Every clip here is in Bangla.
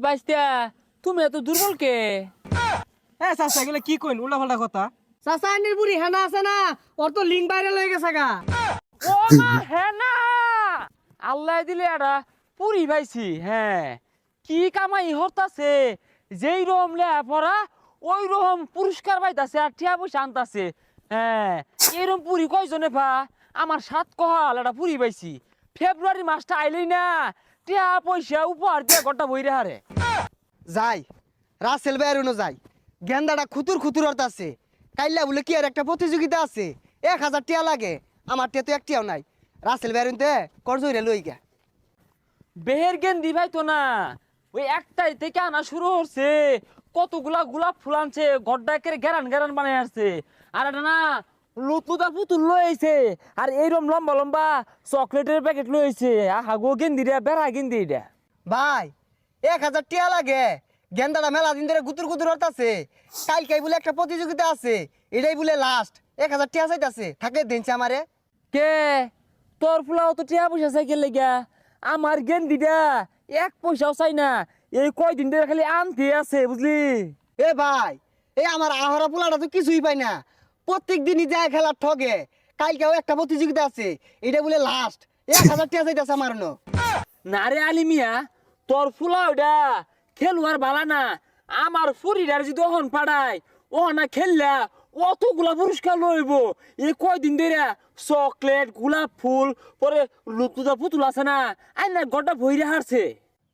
বাইস্তা তুমি এত দুর্বল কে? হ্যাঁ চাচা এগুলো কি কইন উল্টা পাল্টা কথা। চাচা আন্নির বুড়ি হেনা আছে না, ওর তো লিঙ্ক ভাইরাল হয়ে গেছে গা। ও মা হ্যাঁ না, আল্লাহ দিলে একটা পুরি পাইছি। হ্যাঁ, কি কামাই হতাছে, যেই রকম লেয়া পড়া ওই রকম পুরস্কার পাইতাছে আর টিয়া পয়সা আনতাছে। হ্যাঁ, এরকম পুরি কয়জনে পা? আমার 7 কহাল একটা পুরি পাইছি। ফেব্রুয়ারি মাসটা আইলেই না টিয়া পয়সা উপহার দিয়া গোটা বইরে হারে। যাই রাসেল বেরুনো যাই, গেন্দাটা খুতুর খুতুর অর্থ আছে। কাইল্লা বলে কি আর একটা প্রতিযোগিতা আছে, 1000 টিয়া লাগে, আমার টিয়া তো একটিয়াও নাই। রাসেল বেরুনতে করজইরে লই গা। বেহের গেন্দি ভাই তো না, ওই একটাই থেকে আনা শুরু হচ্ছে, কতগুলা গোলাপ ফুল আনছে, গড্ডাকের গেরান গেরান বানাই আসছে। আর এটা না লুতুদা পুতুল লইছে, আর এইরকম লম্বা লম্বা চকলেটের প্যাকেট লইছে। আহা গো গেন্দি রে, বেড়া গেন্দি এটা। ভাই 1000 টিয়া লাগে, গেন্দাটা মেলা দিন ধরে গুতুর গুতুর অর্থ আছে। কালকাই বলে একটা প্রতিযোগিতা আছে, এটাই বলে লাস্ট। 1000 টিয়া চাইতাছে, থাকে দিনছে আমারে। কে তোর ফুলাও তো টিয়া পয়সা সাইকেল লেগা, আমার গেন্দিটা 1 পয়সাও চাই না। এই কয়দিন ধরে খালি আনতে আছে বুঝলি। এ ভাই, এ আমার আহরা পোলাটা তো কিছুই পাই না, প্রত্যেক দিনই যায় খেলার ঠগে। কালকেও একটা প্রতিযোগিতা আছে, এটা বলে লাস্ট। 1000 টিয়া চাইতাছে আমার ন। না রে আলিমিয়া, তোর ফুলা ওটা খেলুয়ার বালা না। আমার ফুরিটার যদি ওহন পাড়ায়, ও না খেললা অতগুলা পুরস্কার লইব। এই কয়দিন ধরে চকলেট, গোলাপ ফুল, পরে লুতুদা পুতুল আছে না, আই না গড্ডা ভইরে হারছে।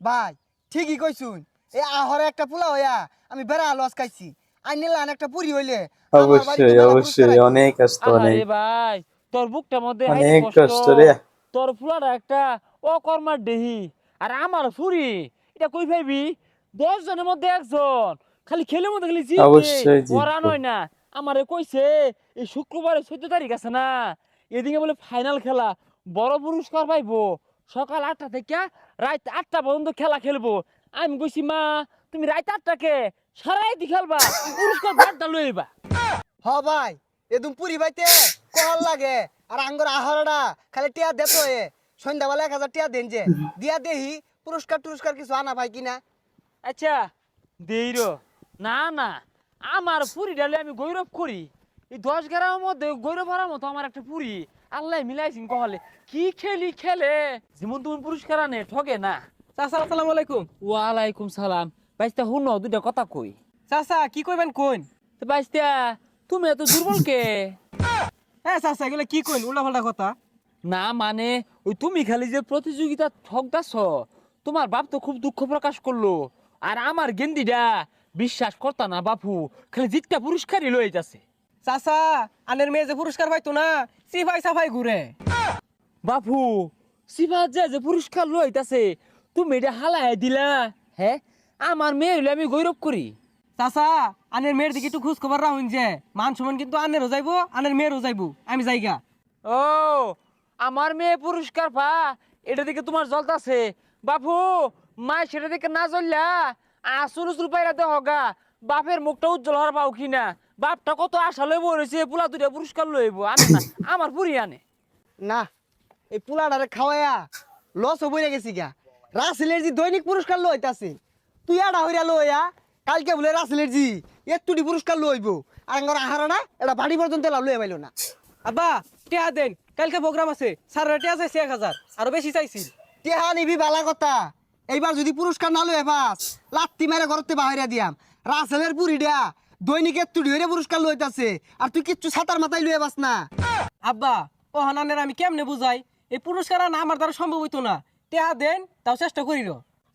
ভাই ঠিকই কইছুন, এ আহরে একটা পোলা হইয়া আমি বেড়া লস খাইছি। আই নিলাম একটা পুরি হইলে আমার বাড়িতে অবশ্যই মেলা পুরস্কার অবশ্যই, আইবো। অনেক কষ্ট, অনেক আরে ভাই, তোর বুকটার মধ্যে হাইরে অনেক কষ্ট। কষ্ট রে। তোর ফুলাটা একটা অকর্মার দেহি, আর আমার ফুরি এটা কই ভাবি 10 জনের মধ্যে একজন, খালি খেলের মধ্যে খালি জিতবে, অবশ্যই ওরা জিতবো। নয় না। আমারে কইছে এই শুক্রবারে 14 তারিখ আছে না, এদিকে বলে ফাইনাল খেলা, বড় পুরস্কার পাইবো। সকাল 8টা থেকে রাত 8টা পর্যন্ত খেলা খেলবো। আমি কইছি মা তুমি রাত 8টাকে সারাইতে খেলবা, পুরস্কার ভাতটা লইবা। হ ভাই, এদম পুরি বাইতে কল লাগে, আর আঙ্গর আহরটা খালি টিয়া দেত এ। সন্ধ্যাবেলা 1000 টিয়া দেন যে দিয়া দেহি পুরস্কার টুরস্কার কিছু আনা ভাই কিনা। আচ্ছা দেইর না না, আমার পুরি ডালে আমি গৌরব করি। এই 10 গ্রামের মধ্যে গৌরব হারার মতো আমার একটা পুরি আল্লাহ মিলাইছিন কহলে। কি খেলি খেলে, যেমন তুমি পুরস্কার আনে ঠগে না। চাচা আসসালামু আলাইকুম। ওয়ালাইকুম সালাম। বাইস্তা হুন দুইটা কথা কই। চাচা কি কইবেন কোন? তো বাইস্তা তুমি এত দুর্বল কে? হ্যাঁ চাচা এগুলো কি কইন উল্টা পাল্টা কথা। না মানে ওই তুমি খালি যে প্রতিযোগিতা ঠকদাছ, তোমার বাপ তো খুব দুঃখ প্রকাশ করলো। আর আমার গেন্দিটা বিশ্বাস করতা না বাপু, খালি জিতটা পুরস্কারই লয়ে যাচ্ছে। চাচা আনের মেয়ে যে পুরস্কার পাইতো না, সিফাই সাফাই ঘুরে। বাপু সিফাত যে পুরস্কার লইতাছে, তুমি এটা হালাই দিলা। হ্যাঁ, আমার মেয়ে হইলে আমি গৌরব করি। চাচা আনের মেয়ের দিকে একটু খোঁজ খবর রাখুন, যে মান সমান কিন্তু আনেরও যাইবো আনের মেয়েরও যাইবো, আমি যাইগা। ও আমার মেয়ে পুরস্কার পা, এটা দিকে তোমার জ্বলতাছে। বাপু মা সেটা দিকে না জ্বললা আসল উসুল পাইরাতে হগা, বাপের মুখটা উজ্জ্বল হওয়ার পাও কিনা। বাপটা কত আশা লইব রয়েছে, পোলা দুইটা পুরস্কার লইব, আনে না আমার পুরি আনে। না, এই পোলাটারে খাওয়াইয়া লস হয়ে গেছি গা। রাসেলের জি দৈনিক পুরস্কার লইতাছে, তুই আড়া হইরা লইয়া কালকে বলে রাসেলের জি একটুটি পুরস্কার লইব। আর আঙ্গর আহারা এটা বাড়ি পর্যন্ত লইয়া পাইল না। আব্বা টিয়া দেন, কালকে প্রোগ্রাম আছে, স্যার টিয়া চাইছে 1000, আরো বেশি চাইছি। টেহা নিবি বালা কথা, এইবার যদি পুরস্কার না লয়ে পাস লাত্তি মেরে ঘরতে বাহিরা দিয়াম। রাসেলের পুরি দেয়া দৈনিক একটুটি হইরে পুরস্কার লইতাছে, আর তুই কিচ্ছু ছাতার মাথায় লইয়া পাস না। আব্বা ও হানানের আমি কেমনে বুঝাই, এই পুরস্কার না আমার দ্বারা সম্ভব হইতো না। টিয়া দেন, তাও চেষ্টা করিল।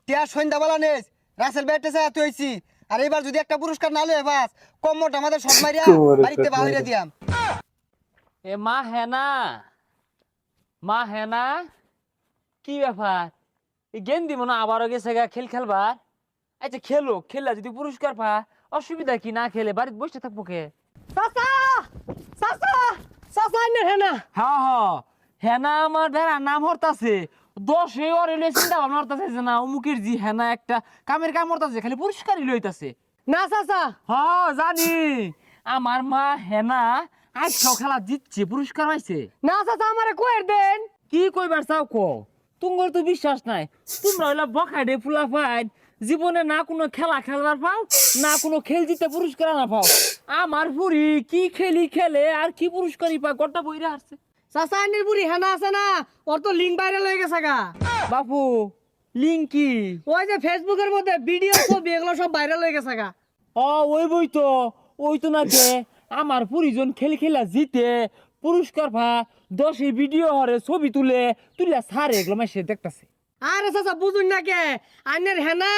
টেহা সন্ধ্যাবেলা নেস রাসেল ব্যাটে চাই হয়েছি, আর এবার যদি একটা পুরস্কার না লয়ে পাস কম্মট আমাদের সব মারিয়া বাড়িতে বাহিরা দিয়াম। এ মা হেনা, মা হেনা, কি ব্যাপার? এই গেন্দি মনে হয় আবারও গেছে গা খেল খেলবার। আচ্ছা খেলো, খেললা যদি পুরস্কার পা অসুবিধা কি? না খেলে বাড়িতে বসে থাকবো কে? চাচা চাচা চাচা আইনের হেনা। হ্যাঁ হ্যাঁ, হেনা আমার ভেড়া নাম হরতাছে। 10 ওর এলে চিন্তা ভাবনা হরতাছে যে না অমুকের জি হেনা একটা কামের কাম হরতাছে, খালি পুরস্কারই লইতাছে। না চাচা। হ্যাঁ জানি, আমার মা হেনা আজকাল খেলা জিতছে, পুরস্কার পাইছে। না চাচা আমারে কইর দেন। কি কইবার চাও কো? তুঙ্গর তো বিশ্বাস নাই। তোমরা হইলা বখাইডে ফুলা ফাইন, জীবনে না কোনো খেলা খেলবার পাও না কোনো খেল জিতে পুরস্কার আনা পাও আমার পুরি কি খেলি খেলে আর কি পুরস্কারই পায় গোটা বইরা আসছে চাচা আন্নের বুড়ি হেনা আছে না ওর তো লিঙ্ক ভাইরাল হয়ে গেছে গা বাপু লিঙ্কি ওই যে ফেসবুকের মধ্যে ভিডিও ছবি এগুলো সব ভাইরাল হয়ে গেছে গা ও ওই তো না যে আমার পরিজন খেল খেলা জিতে পুরস্কার ভা 10 ভিডিও হরে ছবি তুলে সারে এগুলো মাসে দেখতাছে আরে চাচা বুঝুন না কে আন্নের হেনা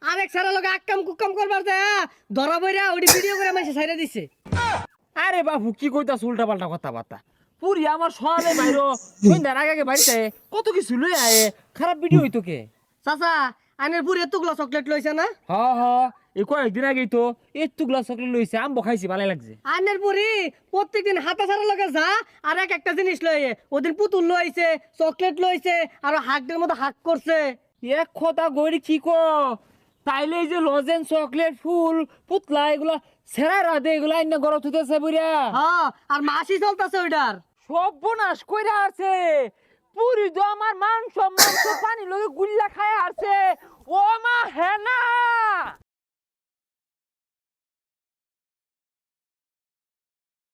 আরেক সারা লোক আক্কাম কুক্কাম করবার যায় ধরা বইরা ওটি ভিডিও করে মাসে ছাইরা দিছে আরে বাবু কি কইতাছ উল্টা পাল্টা কথাবার্তা পুরি আমার সরালে বাইরো সন্ধ্যার আগে বাড়িতে কত কিছু লই আয়ে খারাপ ভিডিও হইতো কে চাচা আন্নের বুড়ি এতগুলো চকলেট লইছে না হ এই কয়েকদিন আগেই তো এতগুলা চকলেট লইছে আম্ব খাইছি ভালো লাগছে আন্নের বুড়ি প্রত্যেকদিন হাতা ছাড়া লগে যা আর একটা জিনিস লইয়ে ওদিন পুতুল লইছে চকলেট লইছে আর হাগদের মতো হাক করছে এক কথা গড়ি কি কো তাইলে এই যে লজেন চকলেট ফুল পুতলা এগুলা সেরা রাধে এগুলা আইনা গরত হইতেছে বুড়িয়া হ্যাঁ আর মাসি চলতেছে ওইটার সর্বনাশ কইরা আছে পুরি তো আমার মান সম্মান তো পানি লগে গুল্লা খায় আছে ও মা হেনা